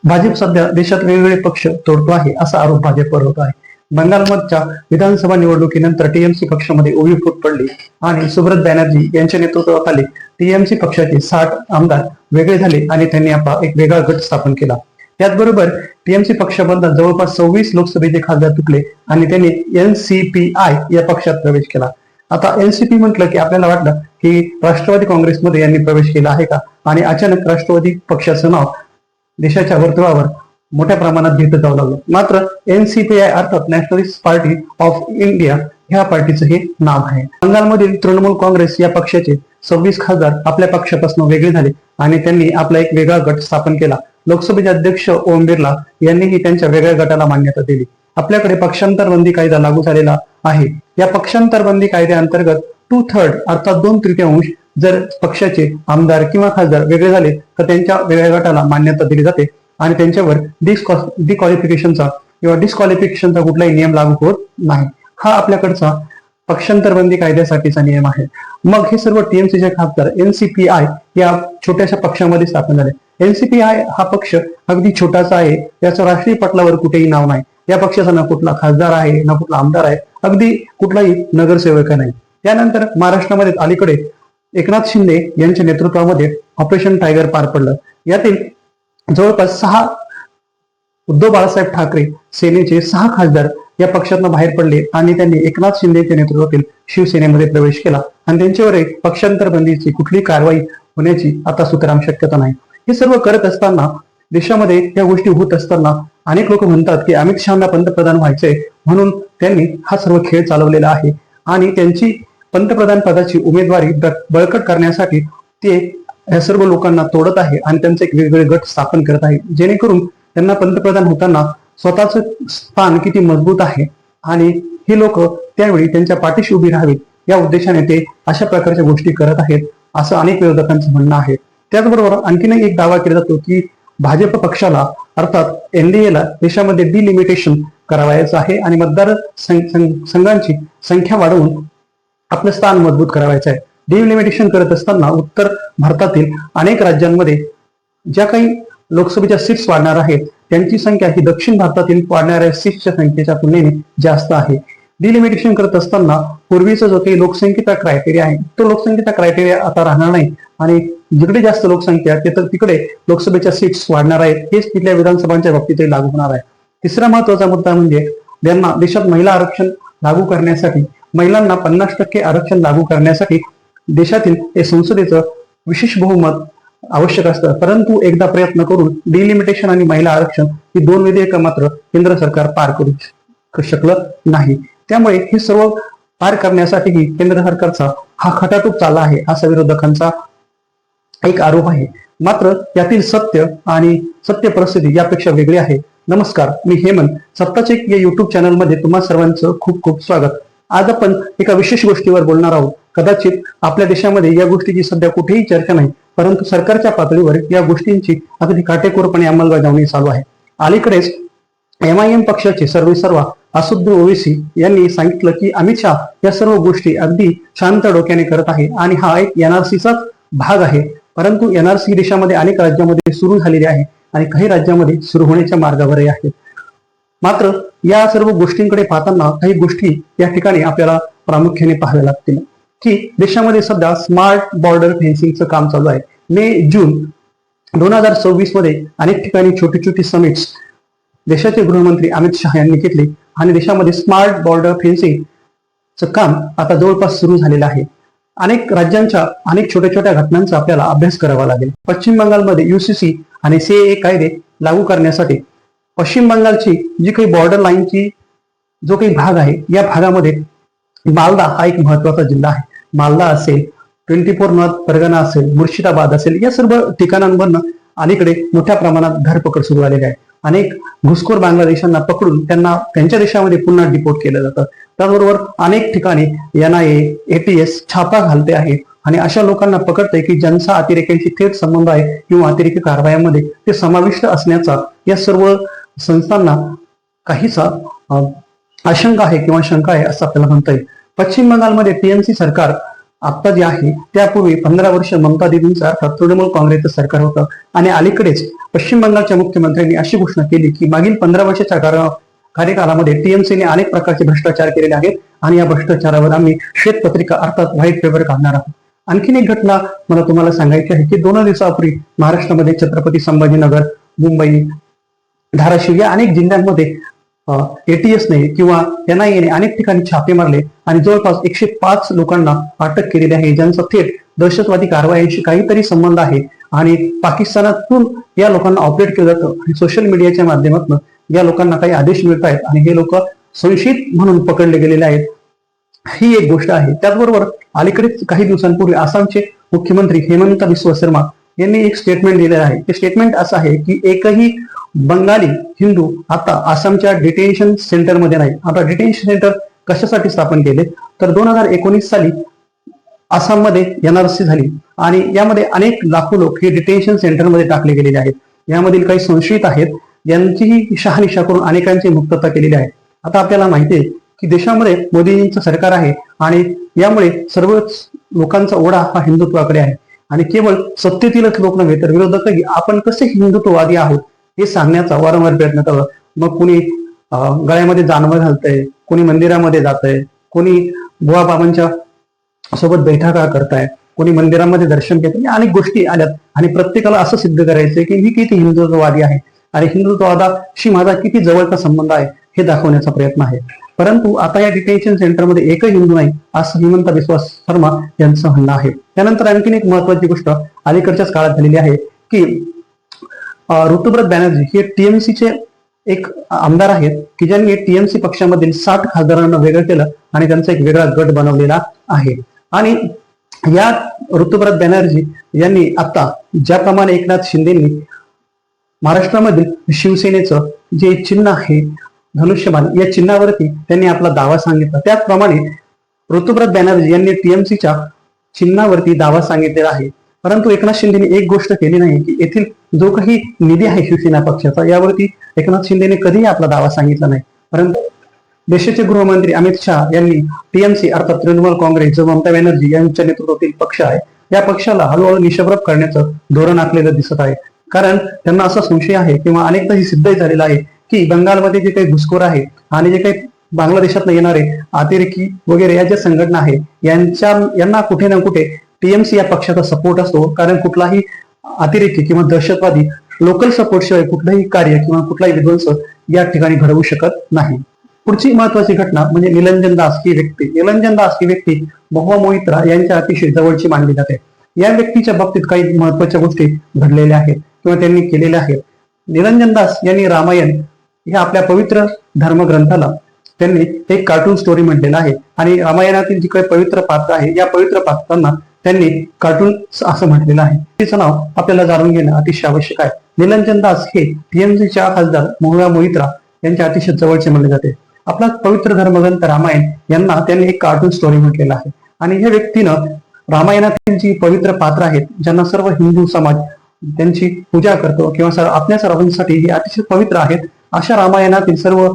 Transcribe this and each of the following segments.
भाजप सध्या देशात वेगवेगळे पक्ष तोडतो आहे असा आरोप भाजपवर होत आहे. बंगालमधच्या विधानसभा निवडणुकीनंतर टीएमसी पक्षामध्ये उभी फूट पडली आणि सुब्रत बॅनर्जी यांच्या नेतृत्वाखाली टीएमसी पक्षाचे 60 आमदार वेगळे झाले आणि त्यांनी आपला एक वेगळा गट स्थापन केला. त्याचबरोबर टीएमसी पक्षाबद्दल जवळपास 26 लोकसभेचे खासदार तुटले आणि त्यांनी एनसीपीआय या पक्षात प्रवेश केला. आता एनसीपी म्हटलं की आपल्याला वाटलं की राष्ट्रवादी काँग्रेसमध्ये यांनी प्रवेश केला आहे का, आणि अचानक राष्ट्रवादी पक्षाचं नाव देशाच्या वर्तुळावर मोठ्या प्रमाणात घेतलं जाऊ लागलं. मात्र एनसीपीआय अर्थात नॅशनलिस्ट पार्टी ऑफ इंडिया ह्या पार्टीचं हे नाव आहे. बंगालमधील तृणमूल काँग्रेस या पक्षाचे 26 खासदार आपल्या पक्षापासून वेगळे झाले आणि त्यांनी आपला एक वेगळा गट स्थापन केला. लोकसभेचे अध्यक्ष ओम बिर्ला यांनीही त्यांच्या वेगळ्या गटाला मान्यता दिली. आपल्याकडे पक्षांतर बंदी कायदा लागू झालेला आहे. या पक्षांतर बंदी कायद्याअंतर्गत 2/3 अर्थात 2/3 जर पक्षाचे आमदार किंवा खासदार वेगळे झाले तर त्यांच्या वेगळ्या गटाला मान्यता दिली जाते आणि त्यांच्यावर डिस्क्वालिफिकेशनचा किंवा डिस्क्वालिफिकेशनचा कुठलाही नियम लागू होत नाही. हा आपल्याकडचा पक्षांतर बंदी कायद्यासाठीचा नियम आहे. मग हे सर्व टीएमसीचे खासदार एनसीपीआय या छोट्याशा पक्षामध्ये स्थापन झाले. एनसीपीआय हा पक्ष अगदी छोटासा आहे, याचं राष्ट्रीय पटलावर कुठेही नाव नाही. या पक्षाचा ना कुठला खासदार आहे ना कुठला आमदार आहे, अगदी कुठलाही नगरसेवक नाही. त्यानंतर महाराष्ट्रामध्ये अलीकडे एकनाथ शिंदे यांच्या नेतृत्वामध्ये ऑपरेशन टायगर पार पडलं. यातील जवळपास 6 उद्धव बाळासाहेब ठाकरे सेनेचे 6 खासदार या पक्षातून बाहेर पडले आणि त्यांनी एकनाथ शिंदेच्या नेतृत्वातील शिवसेनेमध्ये प्रवेश केला आणि त्यांच्यावर एक पक्षांतर बंदीची कुठली कारवाई होण्याची आता सुतराम शक्यता नाही. हे सर्व करत असताना देशामध्ये या गोष्टी होत असताना अनेक लोक म्हणतात की अमित शहाना पंतप्रधान व्हायचंय म्हणून त्यांनी हा सर्व खेळ चालवलेला आहे आणि त्यांची पंतप्रधान पदाची उमेदवारी बळकट करण्यासाठी ते या सर्व लोकांना तोडत आहे आणि त्यांचे एक वेगवेगळे गट स्थापन करत आहे, जेणेकरून त्यांना पंतप्रधान होताना स्वतःच स्थान किती मजबूत आहे आणि हे लोक त्यावेळी त्यांच्या पाठीशी उभी राहावीत या उद्देशाने ते अशा प्रकारच्या गोष्टी करत आहेत असं अनेक विरोधकांचं म्हणणं आहे. त्याचबरोबर आणखीन एक दावा केला जातो की भाजप पक्षाला अर्थात एनडीएला देशामध्ये डिलिमिटेशन करावायचं आहे आणि मतदार संघांची संख्या वाढवून आपलं स्थान मजबूत करावायचं आहे. डिलिमिटेशन करत असताना उत्तर भारतातील अनेक राज्यांमध्ये ज्या काही लोकसभेच्या सीट्स वाढणार आहेत त्यांची संख्या ही दक्षिण भारतातील वाढणाऱ्या सीट्सच्या संख्येच्या तुलनेने जास्त आहे. डिलिमिटेशन करत असताना पूर्वीचा जो काही लोकसंख्येचा क्रायटेरिया आहे तो लोकसंख्येचा क्रायटेरिया आता राहणार नाही आणि जिकडे जास्त लोकसंख्या तिकडे लोकसभेच्या सीट्स वाढणार आहेत. हेच तिथल्या विधानसभांच्या बाबतीतही लागू होणार आहे. तिसरा महत्वाचा मुद्दा म्हणजे ज्यांना देशात महिला आरक्षण लागू करण्यासाठी, महिलांना 50% आरक्षण लागू करण्यासाठी देशातील संसदेचं विशेष बहुमत आवश्यक असतं. परंतु एकदा प्रयत्न करून डिलिमिटेशन आणि महिला आरक्षण ही 2 विधेयकं मात्र केंद्र सरकार पार करू शकलं नाही. त्यामुळे हे सर्व पार करण्यासाठीही केंद्र सरकारचा हा खटाटोप चालला आहे असा विरोधकांचा एक आरोप आहे. मात्र यातील सत्य आणि सत्य परिस्थिती यापेक्षा वेगळी आहे. नमस्कार, मी हेमंत. सत्ताचेक या युट्यूब चॅनलमध्ये तुम्हा सर्वांचं खूप खूप स्वागत. आज आपण एका विशेष गोष्टीवर बोलणार आहोत. कदाचित आपल्या देशामध्ये या गोष्टीची सध्या कुठेही चर्चा नाही, परंतु सरकारच्या पातळीवर या गोष्टींची अगदी काटेकोरपणे अंमलबजावणी चालू आहे. अलीकडेच MIM पक्षाचे सर्वेसर्वा असदुद्दीन ओवैसी यांनी सांगितलं की अमित शहा या सर्व गोष्टी अगदी शांत डोक्याने करत आहे आणि हा एक NRCचाच भाग आहे. परंतु NRC देशामध्ये अनेक राज्यामध्ये सुरू झालेली आहे आणि काही राज्यामध्ये सुरू होण्याच्या मार्गावरही आहे. मात्र या सर्व गोष्टींकडे पाहताना काही गोष्टी या ठिकाणी आपल्याला प्रामुख्याने पाहाव्या लागतील की देशामध्ये सध्या स्मार्ट बॉर्डर फेन्सिंगचं काम चालू आहे. मे-जून 2026 मध्ये अनेक ठिकाणी छोटी छोटी समिट्स देशाचे गृहमंत्री अमित शहा यांनी घेतले आणि देशामध्ये स्मार्ट बॉर्डर फेन्सिंगचं काम आता जवळपास सुरू झालेलं आहे. अनेक राज्यांच्या अनेक छोट्या छोट्या घटनांचा आपल्याला अभ्यास करावा लागेल. पश्चिम बंगालमध्ये UCC आणि CAA कायदे लागू करण्यासाठी पश्चिम बंगालची जी काही बॉर्डर लाईनची जो काही भाग आहे या भागामध्ये मालदा हा एक महत्वाचा जिल्हा आहे. मालदा असेल, 24 नॉर्थ परगणा असेल, मुर्शिदाबाद असेल, या सर्व ठिकाणांवरनं अलीकडे मोठ्या प्रमाणात धरपकड सुरू झालेली आहे. अनेक घुसखोर बांगलादेशांना पकडून त्यांना त्यांच्या देशामध्ये पुन्हा डिपोर्ट केलं जातं. त्याचबरोबर अनेक ठिकाणी NIA, ATS छापा घालते आहे आणि अशा लोकांना पकडते की ज्यांचा अतिरेक्यांशी थेट संबंध आहे किंवा अतिरेकी कारवायांमध्ये ते समाविष्ट असण्याचा या सर्व संस्थांना काहीसा आशंका आहे किंवा शंका आहे असं आपल्याला म्हणता येईल. पश्चिम बंगालमध्ये TMC सरकार आता जे आहे त्यापूर्वी 15 वर्ष ममता दीदींचं अर्थात तृणमूल काँग्रेसचं सरकार होतं आणि अलीकडेच पश्चिम बंगालच्या मुख्यमंत्र्यांनी अशी घोषणा केली की मागील 15 वर्षाच्या कार्यकालामध्ये टीएमसीने अनेक प्रकारचे भ्रष्टाचार केलेले आहेत आणि या भ्रष्टाचारावर आम्ही श्वेतपत्रिका अर्थात व्हाईट पेपर काढणार आहोत. आणखीन एक घटना मला तुम्हाला सांगायची आहे की 2 दिवसापूर्वी महाराष्ट्रामध्ये छत्रपती संभाजीनगर, मुंबई, धाराशिव या अनेक जिल्ह्यांमध्ये एटीएसने किंवा एनआयएने अनेक ठिकाणी छापे मारले आणि जवळपास 105 लोकांना अटक केलेली आहे, ज्यांचा थेट दहशतवादी कारवायांशी काहीतरी संबंध आहे आणि पाकिस्तानातून या लोकांना ऑपरेट केलं जातं आणि सोशल मीडियाच्या माध्यमातून या लोकांना काही आदेश मिळत आहेत आणि हे लोक संशयित म्हणून पकडले गेलेले आहेत. ही एक गोष्ट आहे. त्याचबरोबर अलीकडेच काही दिवसांपूर्वी आसामचे मुख्यमंत्री हेमंत बिस्वा शर्मा यांनी एक स्टेटमेंट दिलेलं आहे. ते स्टेटमेंट असं आहे की एकही बंगाली हिंदू आता आसामच्या डिटेन्शन सेंटरमध्ये नाही. आता डिटेन्शन सेंटर कशासाठी स्थापन केले तर 2019 साली आसाममध्ये एनआरसी झाली आणि यामध्ये अनेक लाखो लोक हे डिटेन्शन सेंटरमध्ये टाकले गेलेले आहेत. यामधील काही संशयित आहेत, यांचीही शहानिशा करून अनेकांची मुक्तता केलेली आहे. आता आपल्याला माहिती आहे की देशामध्ये मोदींचं सरकार आहे आणि यामुळे सर्वच लोकांचा ओढा हा हिंदुत्वाकडे आहे आणि केवळ सत्तेतीलच लोक नव्हे तर विरोधकही आपण कसे हिंदुत्ववादी आहोत हे सांगण्याचा वारंवार प्रयत्न करतात. मग कुणी गळ्यामध्ये जानवं घालतंय, कोणी मंदिरामध्ये जातंय, कोणी बुवा बाबांच्या सोबत बैठका करताय, कोणी मंदिरामध्ये दर्शन घेत, अनेक गोष्टी आल्यात आणि प्रत्येकाला असं सिद्ध करायचंय की मी किती हिंदुत्ववादी आहे आणि हिंदुत्ववादाशी माझा किती जवळचा संबंध आहे हे दाखवण्याचा प्रयत्न आहे. परंतु आता या डिटेन्शन सेंटरमध्ये एकही हिंदू नाही असं हेमंत बिस्वा शर्मा यांचं म्हणणं आहे. त्यानंतर आणखीन एक महत्वाची गोष्ट अलीकडच्याच काळात झालेली आहे की ऋतुव्रत बॅनर्जी हे टीएमसीचे एक आमदार आहेत की ज्यांनी टीएमसी पक्षामधील 60 खासदारांना वेगळं केलं आणि त्यांचा एक वेगळा गट बनवलेला आहे. आणि या ऋतुव्रत बॅनर्जी यांनी आता ज्याप्रमाणे एकनाथ शिंदेनी महाराष्ट्रामधील शिवसेनेचं जे चिन्ह आहे धनुष्यबाण या चिन्हावरती त्यांनी आपला दावा सांगितला, त्याचप्रमाणे ऋतुव्रत बॅनर्जी यांनी टीएमसीच्या चिन्हावरती दावा सांगितलेला आहे. परंतु एकनाथ शिंदेने एक गोष्ट केली नाही की येथील जो काही निधी आहे शिवसेना पक्षाचा यावरती एकनाथ शिंदेने कधीही आपला दावा सांगितला नाही. परंतु देशाचे गृहमंत्री अमित शहा यांनी टीएमसी अर्थात तृणमूल काँग्रेस जो ममता बॅनर्जी यांच्या नेतृत्वातील पक्ष आहे या पक्षाला हळूहळू निशप्रभ करण्याचं धोरण आखलेलं दिसत आहे. कारण त्यांना असा संशय आहे किंवा अनेकदा हे सिद्धही झालेलं आहे की बंगालमध्ये जे काही घुसखोर आहे आणि जे काही बांगलादेशातून येणारे अतिरेकी वगैरे या ज्या संघटना आहे यांना कुठे ना कुठे टीएमसी या पक्षाचा सपोर्ट असतो. कारण कुठलाही अतिरेकी किंवा दहशतवादी लोकल सपोर्ट शिवाय कुठलंही कार्य किंवा कुठलाही विध्वंस या ठिकाणी घडवू शकत नाही. पुढची महत्वाची घटना म्हणजे निरंजन दास ही व्यक्ती. निरंजन दास ही व्यक्ती महुआ मोइत्रा यांच्या अतिशय जवळची मानली जाते. या व्यक्तीच्या बाबतीत काही महत्वाच्या गोष्टी घडलेल्या आहेत किंवा त्यांनी केलेल्या आहेत. निरंजन दास यांनी रामायण ह्या आपल्या पवित्र धर्मग्रंथाला त्यांनी एक कार्टून स्टोरी म्हटलेला आहे आणि रामायणातील जी काही पवित्र पात्र आहे या पवित्र पात्रांना त्यांनी कार्टून असं म्हटलेलं आहे. तिचं नाव आपल्याला जाणून घेणं अतिशय आवश्यक आहे. निरंजन दास हे टीएमसीच्या खासदार महुआ मोइत्रा यांच्या अतिशय जवळचे मानले जाते. आपला पवित्र धर्मग्रंथ रामायण यांना त्यांनी एक कार्टून स्टोरी म्हटलेला आहे आणि ह्या व्यक्तीनं रामायणातील जी पवित्र पात्र आहेत ज्यांना सर्व हिंदू समाज त्यांची पूजा करतो किंवा आपल्या सर्वांसाठी ही अतिशय पवित्र आहेत अशा रामायणातील सर्व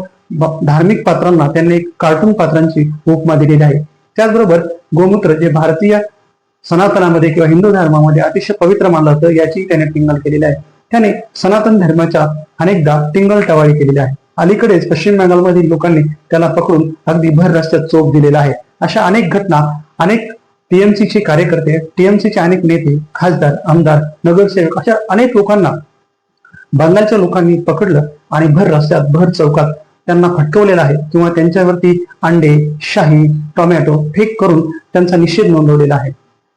धार्मिक पात्रांना त्यांनी एक कार्टून पात्रांची उपमा दिलेली आहे. त्याचबरोबर गोमूत्र जे भारतीय सनातनामध्ये किंवा हिंदू धर्मामध्ये अतिशय पवित्र मानलं जातं याची त्याने टिंगल केलेली आहे. त्याने सनातन धर्माच्या अनेकदा टिंगल टवाळी केलेली आहे. अलीकडेच पश्चिम बंगालमधील लोकांनी त्याला पकडून अगदी भर रस्त्यात चोप दिलेला आहे. अशा अनेक घटना अनेक टीएमसीचे कार्यकर्ते, टीएमसीचे अनेक नेते, खासदार, आमदार, नगरसेवक अशा अनेक लोकांना बंगालच्या लोकांनी पकडलं आणि भर रस्त्यात भर चौकात त्यांना फटकवलेला आहे किंवा त्यांच्यावरती अंडे, शाही, टोमॅटो फेक करून त्यांचा निषेध नोंदवलेला आहे.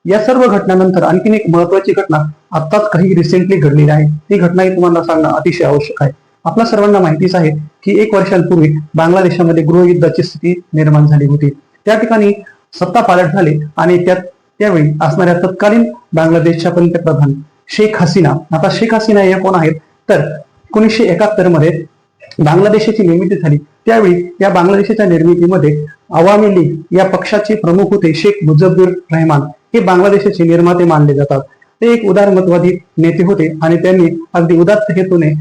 या सर्व घटनांनंतर आणखीन एक महत्वाची घटना आत्ताच काही रिसेंटली घडलेली आहे. ती घटनाही तुम्हाला सांगणं अतिशय आवश्यक आहे. आपल्या सर्वांना माहितीच आहे की 1 वर्षांपूर्वी बांगलादेशामध्ये गृहयुद्धाची स्थिती निर्माण झाली होती. त्या ठिकाणी सत्ता पालट झाले आणि त्यावेळी असणाऱ्या तत्कालीन बांगलादेशच्या पंतप्रधान शेख हसीना. आता शेख हसीना हे कोण आहेत तर 1971 मध्ये बांगलादेशाची निर्मिती झाली. त्यावेळी या बांगलादेशाच्या निर्मितीमध्ये अवामी लीग या पक्षाचे प्रमुख होते शेख मुजीबुर रहमान. हे बांगलादेशाचे निर्माते मानले जातात. ते एक उदारमतवादी नेते होते आणि त्यांनी अगदी उदात्त हेतूने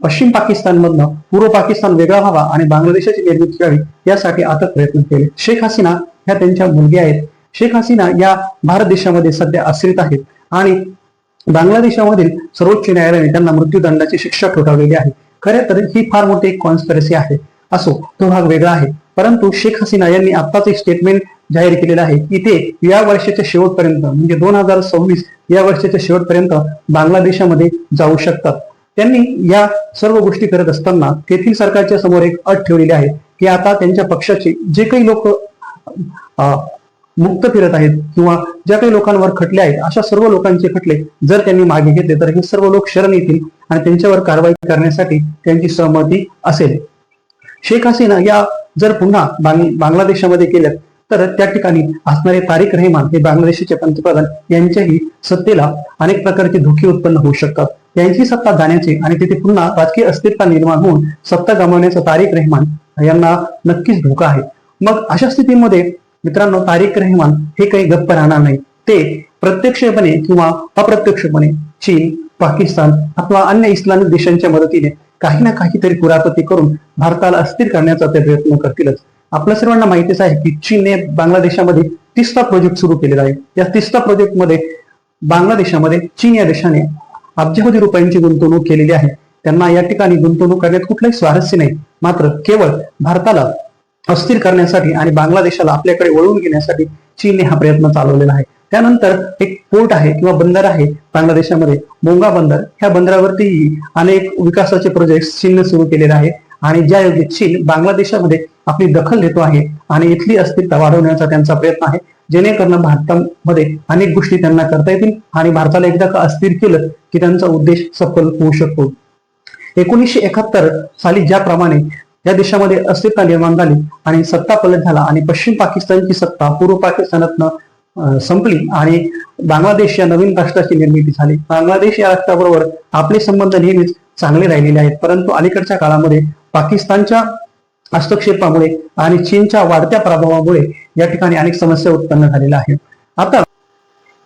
पश्चिम पाकिस्तानमधनं पूर्व पाकिस्तान वेगळा व्हावा आणि बांगलादेशाची निर्मिती व्हावी यासाठी अथक प्रयत्न केले. शेख हसीना ह्या त्यांच्या मुलगी आहेत. शेख हसीना या भारत देशामध्ये सध्या आश्रित आहेत आणि बांगलादेशामधील सर्वोच्च न्यायालयाने त्यांना मृत्यूदंडाची शिक्षा ठोठावलेली आहे. खरे तर ही फार मोठी एक कॉन्स्पिरसी आहे. असो, तो भाग वेगळा आहे. परंतु शेख हसीना यांनी आत्ताच एक स्टेटमेंट जाहीर केलेलं आहे की ते या वर्षाच्या शेवटपर्यंत म्हणजे 2026 या वर्षाच्या शेवटपर्यंत बांगलादेशामध्ये जाऊ शकतात. त्यांनी या सर्व गोष्टी करत असताना तेथील सरकारच्या समोर एक अट ठेवलेली आहे की आता त्यांच्या पक्षाचे जे काही लोक मुक्त फिरत आहेत किंवा ज्या काही लोकांवर खटले आहेत अशा सर्व लोकांचे खटले जर त्यांनी मागे घेतले तर हे सर्व लोक शरण येतील आणि त्यांच्यावर कारवाई करण्यासाठी त्यांची सहमती असेल. शेख हसीना या जर पुन्हा बांगलादेशामध्ये गेल्या तर त्या ठिकाणी असणारे तारिक रहमान हे बांगलादेशचे पंतप्रधान यांच्याही सत्तेला अनेक प्रकारचे धोके उत्पन्न होऊ शकतात. यांची सत्ता जाण्याचे आणि तिथे पुन्हा राजकीय अस्थिरता निर्माण होऊन सत्ता गमावण्याचा तारिक रहमान यांना नक्कीच धोका आहे. मग अशा स्थितीमध्ये मित्रांनो तारिक रहमान हे काही गप्प राहणार नाही. ते प्रत्यक्षपणे किंवा अप्रत्यक्षपणे चीन, पाकिस्तान अथवा अन्य इस्लामिक देशांच्या मदतीने काही ना काहीतरी कुरापती करून भारताला अस्थिर करण्याचा ते प्रयत्न करतीलच. आपल्या सर्वांना माहितीच आहे की चीनने बांगलादेशामध्ये तिस्ता प्रोजेक्ट सुरू केलेला आहे. या तिस्ता प्रोजेक्टमध्ये बांगलादेशामध्ये चीन या देशाने अब्जावधी रुपयांची गुंतवणूक केलेली आहे. त्यांना या ठिकाणी गुंतवणूक करण्यात कुठलंही स्वारस्य नाही. मात्र केवळ भारताला अस्थिर करण्यासाठी आणि बांगलादेशाला आपल्याकडे वळवून घेण्यासाठी चीनने हा प्रयत्न चालवलेला आहे. त्यानंतर एक पोर्ट आहे किंवा बंदर आहे बांगलादेशामध्ये, मोंगा बंदर. ह्या बंदरावरती अनेक विकासाचे प्रोजेक्ट चीनने सुरू केलेले आहे आणि ज्या योगे चीन बांगलादेशामध्ये आपली दखल घेतो आहे आणि इथली अस्थिरता वाढवण्याचा त्यांचा प्रयत्न आहे, जेणेकरून भारतामध्ये अनेक गोष्टी त्यांना करता येतील आणि भारताला एकदा का अस्थिर केलं की त्यांचा उद्देश सफल होऊ शकतो. 1971 साली ज्याप्रमाणे या देशामध्ये अस्थिरता निर्माण झाली आणि सत्ता पलट झाला आणि पश्चिम पाकिस्तानची सत्ता पूर्व पाकिस्तानातनं संपली आणि बांगलादेश या नवीन राष्ट्राची निर्मिती झाली. बांगलादेश या राष्ट्राबरोबर आपले संबंध नेहमीच चांगले राहिलेले आहेत. परंतु अलीकडच्या काळामध्ये पाकिस्तानच्या हस्तक्षेपामुळे आणि चीनच्या वाढत्या प्रभावामुळे या ठिकाणी अनेक समस्या उत्पन्न झालेल्या आहेत. आता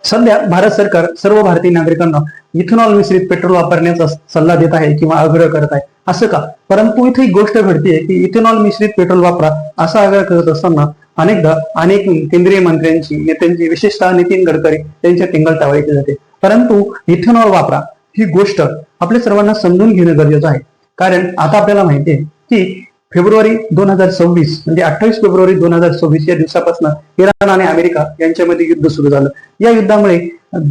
सध्या भारत सरकार सर्व भारतीय नागरिकांना इथेनॉल मिश्रित पेट्रोल वापरण्याचा सल्ला देत आहे किंवा आग्रह करत आहे. असं का? परंतु इथे एक गोष्ट घडतीये की इथेनॉल मिश्रित पेट्रोल वापरा असा आग्रह करत असताना अनेकदा अनेक केंद्रीय मंत्र्यांची, नेत्यांची, विशेषतः नितीन गडकरी यांच्या टिंगल केली जाते. परंतु इथेनॉल वापरा ही गोष्ट आपल्या सर्वांना समजून घेणं गरजेचं आहे. कारण आता आपल्याला माहिती आहे की फेब्रुवारी 2026 म्हणजे 28 फेब्रुवारी 2026 या दिवसापासून इराण आणि अमेरिका यांच्यामध्ये युद्ध सुरू झालं. या युद्धामुळे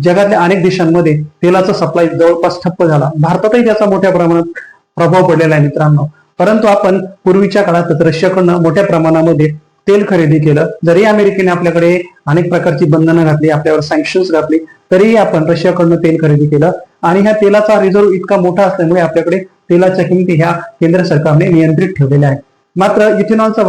जगातल्या अनेक देशांमध्ये तेलाचा सप्लाय जवळपास ठप्प झाला. भारतातही त्याचा मोठ्या प्रमाणात प्रभाव पडलेला आहे मित्रांनो. परंतु आपण पूर्वीच्या काळातच रशियाकडनं मोठ्या प्रमाणामध्ये तेल खरेदी केलं. जरी अमेरिकेने आपल्याकडे अनेक प्रकारची बंधनं घातली, आपल्यावर सँक्शन्स घातली, तरीही आपण रशियाकडनं तेल खरेदी केलं आणि ह्या तेलाचा रिझर्व्ह इतका मोठा असल्यामुळे आपल्याकडे तेलाच्या किमती ह्या केंद्र सरकारने नियंत्रित ठेवलेल्या आहेत. मात्र इथेनॉलचा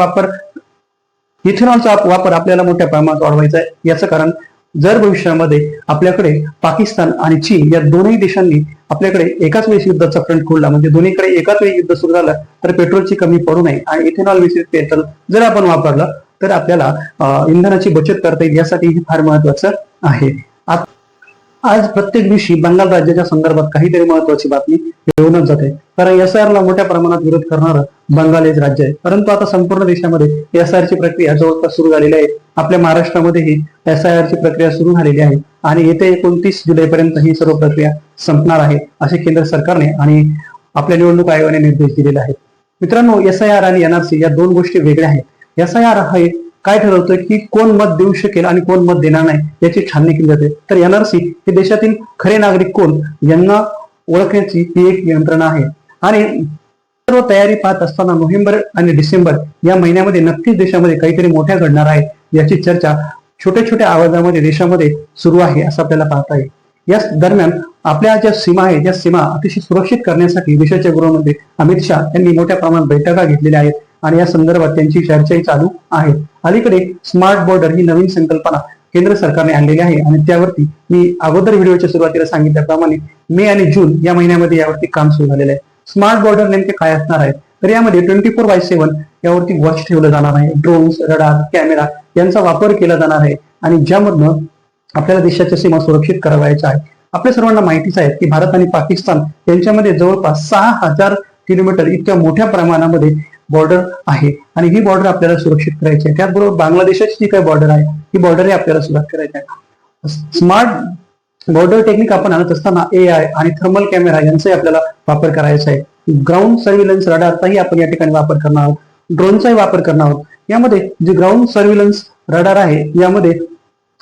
वापर आपल्याला मोठ्या प्रमाणात वाढवायचा आहे. याचं कारण जर भविष्यामध्ये आपल्याकडे पाकिस्तान आणि चीन या दोन्ही देशांनी आपल्याकडे एकाच वेळी युद्धाचा फ्रंट खोलला, म्हणजे दोन्हीकडे एकाच वेळी युद्ध सुरू झालं तर पेट्रोलची कमी पडू नये आणि इथेनॉल मिश्रित पेट्रोल जर आपण वापरलं तर आपल्याला इंधनाची बचत करता येईल. यासाठी हे फार महत्वाचं आहे. आज प्रत्येक दिवशी बंगाल राज्याच्या संदर्भात काहीतरी महत्वाची बातमी येऊनच जाते. कारण SIR ला मोठ्या प्रमाणात विरोध करणारं बंगाल हेच राज्य आहे. परंतु आता संपूर्ण देशामध्ये SIR ची प्रक्रिया जवळपास सुरू झालेली आहे. आपल्या महाराष्ट्रामध्येही SIR ची प्रक्रिया सुरू झालेली आहे आणि येत्या 29 जुलैपर्यंत ही सर्व प्रक्रिया संपणार आहे असे केंद्र सरकारने आणि आपल्या निवडणूक आयोगाने निर्देश दिलेले आहेत. मित्रांनो, SIR आणि NRC या दोन गोष्टी वेगळ्या आहेत. SIR हे काय ठरवतोय की कोण मत देऊ शकेल आणि कोण मत देणार नाही याची छाननी केली जाते. तर NRC हे देशातील खरे नागरिक कोण यांना ओळखण्याची ही एक यंत्रणा आहे आणि सर्व तयारी पाहत असताना नोव्हेंबर आणि डिसेंबर या महिन्यामध्ये नक्कीच देशामध्ये काहीतरी मोठ्या घडणार आहे याची चर्चा छोट्या छोट्या आवाजामध्ये देशामध्ये सुरू आहे असं आपल्याला पाहता येईल. या दरम्यान आपल्या ज्या सीमा आहेत या सीमा अतिशय सुरक्षित करण्यासाठी देशाचे गृहमंत्री अमित शाह यांनी मोठ्या प्रमाणात बैठका घेतलेल्या आहेत आणि या संदर्भात त्यांची चर्चाही चालू आहे. अलीकडे स्मार्ट बॉर्डर ही नवीन संकल्पना केंद्र सरकारने आणलेली आहे आणि त्यावरती मी अगोदर व्हिडिओच्या सुरुवातीला सांगितल्याप्रमाणे मे आणि जून या महिन्यामध्ये यावरती काम सुरू झालेलं आहे. स्मार्ट बॉर्डर नेमके काय असणार आहे तर यामध्ये 24/7 यावरती वॉच ठेवलं जाणार आहे. ड्रोन्स, रडार, कॅमेरा यांचा वापर केला जाणार आहे आणि ज्यामधनं आपल्याला देशाच्या सीमा सुरक्षित करावायच्या आहे. आपल्या सर्वांना माहितीच आहे की भारत आणि पाकिस्तान यांच्यामध्ये जवळपास 6000 किलोमीटर इतक्या मोठ्या प्रमाणामध्ये बॉर्डर आहे आणि ही बॉर्डर आपल्याला सुरक्षित करायची आहे. त्याचबरोबर बांगलादेशाची जी काही बॉर्डर आहे ही बॉर्डरही आपल्याला सुरक्षित करायची आहे. स्मार्ट बॉर्डर टेक्निक आपण आणत असताना AI आणि थर्मल कॅमेरा यांचाही आपल्याला वापर करायचा आहे. ग्राउंड सर्व्हिलन्स रडारचाही आपण या ठिकाणी वापर करणार आहोत. ड्रोनचाही वापर करणार आहोत. यामध्ये जे ग्राउंड सर्व्हिलन्स रडार आहे यामध्ये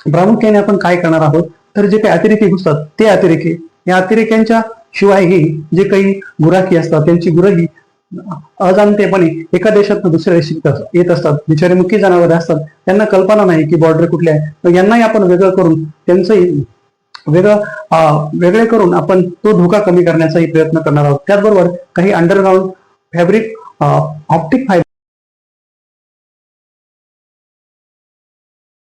प्रामुख्याने आपण काय करणार आहोत तर जे काही अतिरेकी घुसतात ते अतिरेकी या अतिरेक्यांच्या शिवायही जे काही गुराखी असतात त्यांची गुरही अजाणतेपणे एका देशात दुसऱ्या देशात येत असतात. बिचारे मुख्य जनावरे असतात, त्यांना कल्पना नाही की बॉर्डर कुठले आहे. तर यांनाही आपण वेगळं करून त्यांचंही वेगळे करून आपण तो धोका कमी करण्याचाही प्रयत्न करणार आहोत. त्याचबरोबर काही अंडरग्राऊंड फॅब्रिक ऑप्टिक फायबर